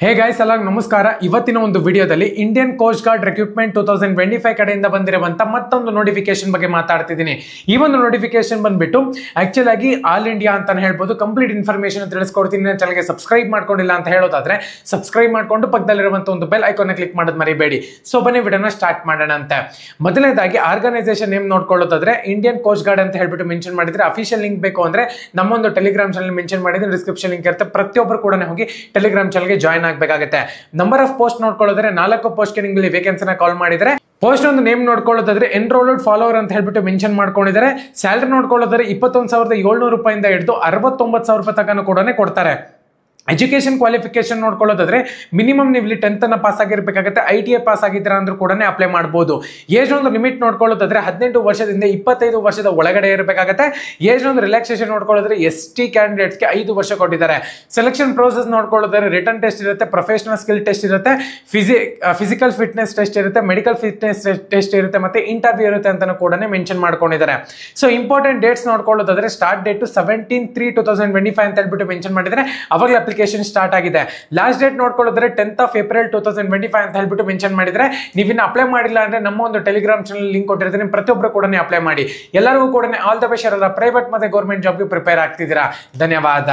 Hey guys ಎಲ್ಲ ನಮಸ್ಕಾರ. ಇವತ್ತಿನ ಒಂದು ವಿಡಿಯೋದಲ್ಲಿ ಇಂಡಿಯನ್ ಕೋಸ್ಟ್ ಗಾರ್ಡ್ ರಿಕ್ರೂಟ್ಮೆಂಟ್ 2025 ಕಡೆಯಿಂದ ಬಂದಿರುವಂತ ಮತ್ತೊಂದು ನೋಟಿಫಿಕೇಶನ್ ಬಗ್ಗೆ ಮಾತಾಡ್ತಿದ್ದೀನಿ. ಈ ಒಂದು ನೋಟಿಫಿಕೇಶನ್ ಬಂದ್ಬಿಟ್ಟು ಆಕ್ಚುಲ್ ಆಗಿ ಆಲ್ ಇಂಡಿಯಾ ಅಂತಾನೆ ಹೇಳ್ಬೋದು. ಕಂಪ್ಲೀಟ್ ಇನ್ಫಾರ್ಮೇಶನ್ ತಿಳಿಸ್ಕೊಡ್ತೀನಿ. ನನ್ನ ಚಾನಲ್ಗೆ ಸಬ್ಸ್ಕ್ರೈಬ್ ಮಾಡ್ಕೊಂಡಿಲ್ಲ ಅಂತ ಹೇಳೋದಾದ್ರೆ ಸಬ್ಸ್ಕ್ರೈಬ್ ಮಾಡ್ಕೊಂಡು ಪಕ್ಕದಲ್ಲಿರುವಂತ ಒಂದು ಬೆಲ್ ಐಕಾನ್ ಕ್ಲಿಕ್ ಮಾಡೋದು ಮರಿಬೇಡಿ. ಸೊ ಬನ್ನಿ ವಿಡಿಯೋನ ಸ್ಟಾರ್ಟ್ ಮಾಡೋಣ ಅಂತ. ಮೊದಲನೇದಾಗಿ ಆರ್ಗನೈಸೇಷನ್ ನೇಮ್ ನೋಡ್ಕೊಳ್ಳೋದಾದ್ರೆ ಇಂಡಿಯನ್ ಕೋಸ್ಟ್ ಗಾರ್ಡ್ ಅಂತ ಹೇಳ್ಬಿಟ್ಟು ಮೆನ್ಷನ್ ಮಾಡಿದ್ರೆ, ಅಫಿಷಿಯಲ್ ಲಿಂಕ್ ಬೇಕು ಅಂದ್ರೆ ನಮ್ಮೊಂದು ಟೆಲಿಗ್ರಾಮ್ ಚಾನಲ್ ಮೆನ್ಷನ್ ಮಾಡಿದ್ರೆ ಡಿಸ್ಕ್ರಿಪ್ಷನ್ ಲಿಂಕ್ ಇರುತ್ತೆ. ಪ್ರತಿಯೊಬ್ಬರು ಕೂಡ ಹೋಗಿ ಟೆಲಿಗ್ರಾಮ್ ಚಾನಲ್ಗೆ ಜಾಯ್ನ್ ಆಗಬೇಕಾಗುತ್ತೆ. ನಂಬರ್ ಆಫ್ ಪೋಸ್ಟ್ ನೋಡ್ಕೊಳ್ಳೋದ್ರೆ 4 ಪೋಸ್ಟ್ಗೆ ನಿಮಗೆ ವೇಕೆನ್ಸಿನ ಕಾಲ್ ಮಾಡಿದ್ರೆ, ಪೋಸ್ಟ್ ಒಂದು ನೇಮ್ ನೋಡ್ಕೊಳ್ಳೋದಾದ್ರೆ ಎನ್ರೋಲ್ಡ್ ಫಾಲೋವರ್ ಅಂತ ಹೇಳ್ಬಿಟ್ಟು ಮೆನ್ಷನ್ ಮಾಡ್ಕೊಂಡಿದ್ದಾರೆ. ಸ್ಯಾಲರಿ ನೋಡ್ಕೊಳ್ಳೋದಾದ್ರೆ 21,700 ರೂಪಾಯಿಂದ ಹಿಡಿದು 69,000 ರೂಪಾಯಿ ತನಕ ಕೂಡ ಕೊಡ್ತಾರೆ. ಎಜುಕೇಶನ್ ಕ್ವಾಲಿಫಿಕೇಶನ್ ನೋಡ್ಕೊಳ್ಳೋದಾದ್ರೆ ಮಿನಿಮಮ್ ನೀವು ಇಲ್ಲಿ 10th ಪಾಸ್ ಆಗಿರ್ಬೇಕಾಗುತ್ತೆ. ITI ಪಾಸ್ ಆಗಿದ್ದೀರಾ ಅಂದ್ರೂ ಕೂಡ ಅಪ್ಲೈ ಮಾಡಬಹುದು. ಏಜ್ ಒಂದು ಲಿಮಿಟ್ ನೋಡ್ಕೊಳ್ಳೋದಾದ್ರೆ 18 ವರ್ಷದಿಂದ 25 ವರ್ಷದ ಒಳಗಡೆ ಇರಬೇಕಾಗುತ್ತೆ. ಏಜ್ ಒಂದು ರಿಲ್ಯಾಕ್ಸೇಷನ್ ನೋಡ್ಕೊಳ್ಳೋದ್ರೆ ST ಕ್ಯಾಂಡಿಡೇಟ್ಸ್ಗೆ 5 ವರ್ಷ ಕೊಟ್ಟಿದ್ದಾರೆ. ಸೆಲೆಕ್ಷನ್ ಪ್ರೋಸೆಸ್ ನೋಡ್ಕೊಳ್ಳೋದಾದ್ರೆ ರಿಟರ್ನ್ ಟೆಸ್ಟ್ ಇರುತ್ತೆ, ಪ್ರೊಫೆಷನಲ್ ಸ್ಕಿಲ್ ಟೆಸ್ಟ್ ಇರುತ್ತೆ, ಫಿಸಿಕಲ್ ಫಿಟ್ನೆಸ್ ಟೆಸ್ಟ್ ಇರುತ್ತೆ, ಮೆಡಿಕಲ್ ಫಿಟ್ನೆಸ್ ಟೆಸ್ಟ್ ಇರುತ್ತೆ, ಮತ್ತೆ ಇಂಟರ್ವ್ಯೂ ಇರುತ್ತೆ ಅಂತ ಕೂಡ ಮೆನ್ಷನ್ ಮಾಡ್ಕೊಂಡಿದ್ದಾರೆ. ಸೊ ಇಂಪಾರ್ಟೆಂಟ್ ಡೇಟ್ಸ್ ನೋಡ್ಕೊಳ್ಳೋದಾದ್ರೆ ಸ್ಟಾರ್ಟ್ ಡೇಟ್ 17/3/2025 ಅಂತ ಹೇಳ್ಬಿಟ್ಟು ಮೆನ್ಷನ್ ಮಾಡಿದ್ರೆ ಅವಾಗಲೇ ಅಪ್ಲಿಕೇಶನ್ ಸ್ಟಾರ್ಟ್ ಆಗಿದೆ. ಲಾಸ್ಟ್ ಡೇಟ್ ನೋಡ್ಕೊಳ್ಳೋದ್ರೆ 10th April 2025 ಅಂತ ಹೇಳ್ಬಿಟ್ಟು ಮೆನ್ಷನ್ ಮಾಡಿದ್ರೆ, ನೀವಿನ್ನ ಅಪ್ಲೈ ಮಾಡಿಲ್ಲ ಅಂದ್ರೆ ನಮ್ಮ ಒಂದು ಟೆಲಿಗ್ರಾಮ್ ಚಾನಲ್ ಲಿಂಕ್ ಕೊಟ್ಟಿರ್ತೀನಿ. ಪ್ರತಿಯೊಬ್ಬರು ಕೂಡ ಅಪ್ಲೈ ಮಾಡಿ. ಎಲ್ಲರಿಗೂ ಕೂಡ ಆಲ್ ದ ಬೆಸ್ಟ್. ಪ್ರೈವೇಟ್ ಮತ್ತೆ ಗೌರ್ಮೆಂಟ್ ಜಾಬ್ಗೆ ಪ್ರಿಪೇರ್ ಆಗ್ತಿದ್ದೀರಾ. ಧನ್ಯವಾದ.